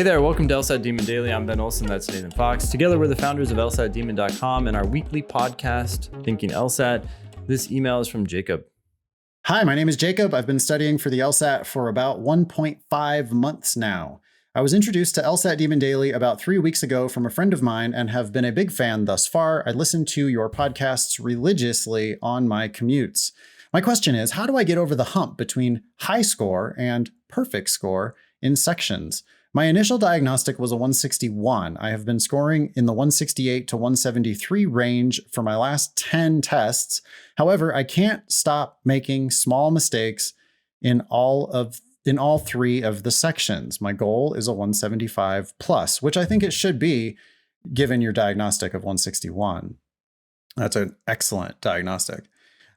Hey there, welcome to LSAT Demon Daily. I'm Ben Olson, that's Nathan Fox. Together, we're the founders of LSATdemon.com and our weekly podcast, Thinking LSAT. This email is from Jacob. Hi, my name is Jacob. I've been studying for the LSAT for about 1.5 months now. I was introduced to LSAT Demon Daily about 3 weeks ago from a friend of mine and have been a big fan thus far. I listen to your podcasts religiously on my commutes. My question is, how do I get over the hump between high score and perfect score in sections? My initial diagnostic was a 161. I have been scoring in the 168 to 173 range for my last 10 tests. However, I can't stop making small mistakes in all three of the sections. My goal is a 175 plus, which I think it should be given your diagnostic of 161. That's an excellent diagnostic.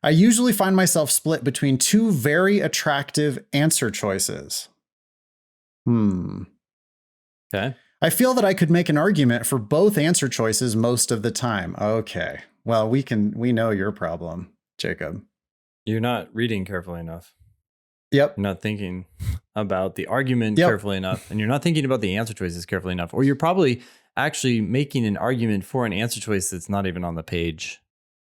I usually find myself split between two very attractive answer choices. Okay. I feel that I could make an argument for both answer choices most of the time. Okay. Well, we know your problem, Jacob. You're not reading carefully enough. Yep. You're not thinking about the argument carefully enough, and you're not thinking about the answer choices carefully enough, or you're probably actually making an argument for an answer choice that's not even on the page.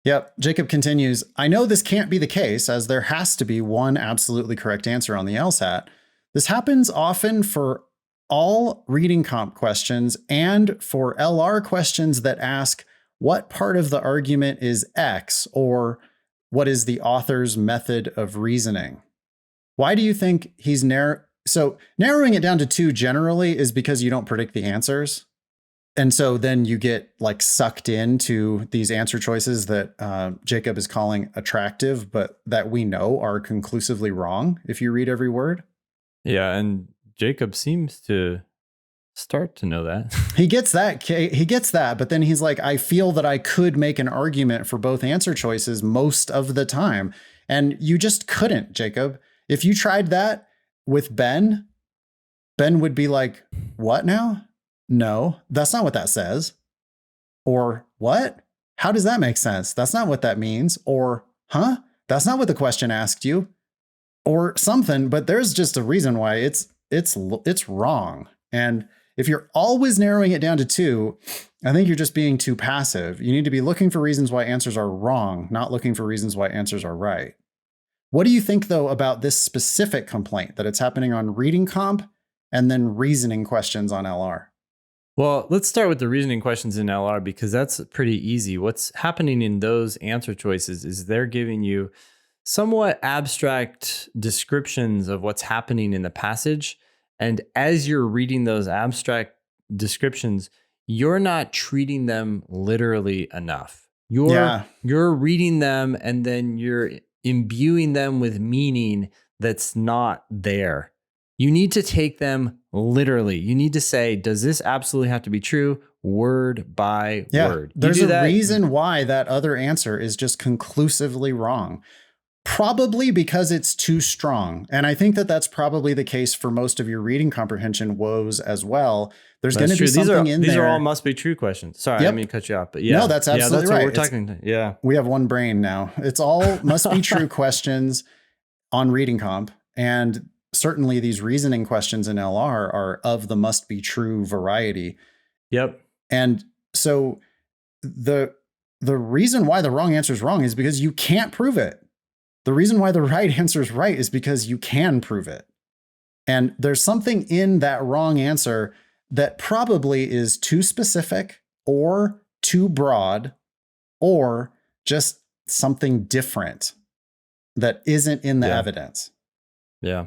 Yep. Jacob continues, I know this can't be the case as there has to be one absolutely correct answer on the LSAT. This happens often for all reading comp questions and for LR questions that ask what part of the argument is X or what is the author's method of reasoning. Why do you think he's narrowing it down to two generally is because you don't predict the answers. And so then you get like sucked into these answer choices that Jacob is calling attractive, but that we know are conclusively wrong if you read every word. Yeah, and Jacob seems to start to know that. He gets that, but then he's like, I feel that I could make an argument for both answer choices most of the time. And you just couldn't, Jacob. If you tried that with Ben would be like, what now? No, that's not what that says. Or what? How does that make sense? That's not what that means. Or, huh? That's not what the question asked you. Or something, but there's just a reason why it's wrong. And if you're always narrowing it down to two, I think you're just being too passive. You need to be looking for reasons why answers are wrong, not looking for reasons why answers are right. What do you think, though, about this specific complaint that it's happening on reading comp and then reasoning questions on LR? Well, let's start with the reasoning questions in LR because that's pretty easy. What's happening in those answer choices is they're giving you somewhat abstract descriptions of what's happening in the passage. And as you're reading those abstract descriptions, you're not treating them literally enough. You're reading them and then you're imbuing them with meaning that's not there. You need to take them literally. You need to say, does this absolutely have to be true? Word by word. There's a reason why that other answer is just conclusively wrong. Probably because it's too strong. And I think that that's probably the case for most of your reading comprehension woes as well. There's going to be something in there. These are all must be true questions. Sorry, I didn't mean to cut you off, but yeah. No, that's absolutely right. What we're talking. Yeah. We have one brain now. It's all must be true questions on reading comp. And certainly these reasoning questions in LR are of the must be true variety. Yep. And so the reason why the wrong answer is wrong is because you can't prove it. The reason why the right answer is right is because you can prove it. And there's something in that wrong answer that probably is too specific or too broad or just something different that isn't in the evidence. Yeah.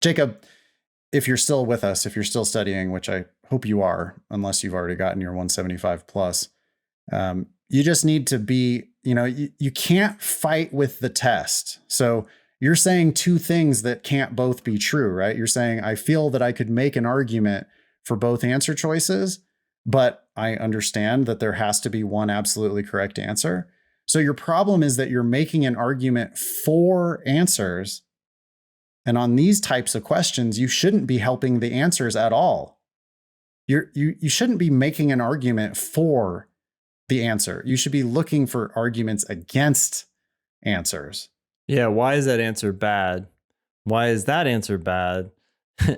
Jacob, if you're still with us, if you're still studying, which I hope you are, unless you've already gotten your 175 plus, you just need to be, you can't fight with the test. So you're saying two things that can't both be true, right? You're saying, I feel that I could make an argument for both answer choices, but I understand that there has to be one absolutely correct answer. So your problem is that you're making an argument for answers. And on these types of questions, you shouldn't be helping the answers at all. You shouldn't be making an argument for the answer. You should be looking for arguments against answers. Yeah. Why is that answer bad? Why is that answer bad?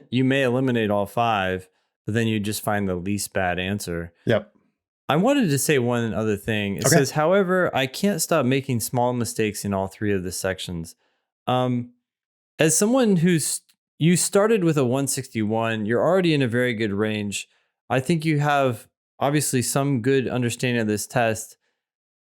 You may eliminate all five, but then you just find the least bad answer. Yep. I wanted to say one other thing. It says, however, I can't stop making small mistakes in all three of the sections. As someone you started with a 161, you're already in a very good range. I think you have obviously some good understanding of this test.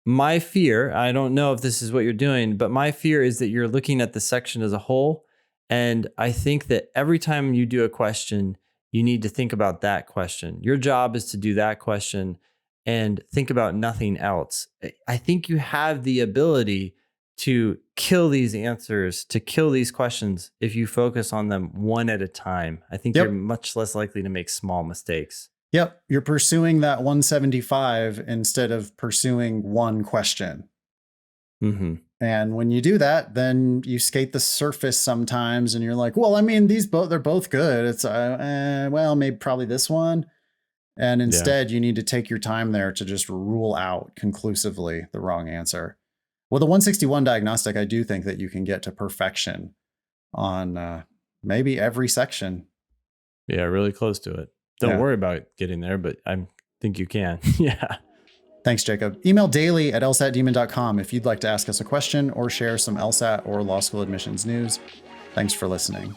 My fear, I don't know if this is what you're doing, but my fear is that you're looking at the section as a whole. And I think that every time you do a question, you need to think about that question. Your job is to do that question and think about nothing else. I think you have the ability to kill these answers, to kill these questions if you focus on them one at a time. I think you're much less likely to make small mistakes. Yep. You're pursuing that 175 instead of pursuing one question. Mm-hmm. And when you do that, then you skate the surface sometimes and you're like, well, I mean, they're both good. It's, well, maybe probably this one. And instead, you need to take your time there to just rule out conclusively the wrong answer. With a 161 diagnostic, I do think that you can get to perfection on maybe every section. Yeah, really close to it. Don't worry about getting there, but I think you can. Yeah. Thanks, Jacob. Email daily@lsatdemon.com if you'd like to ask us a question or share some LSAT or law school admissions news. Thanks for listening.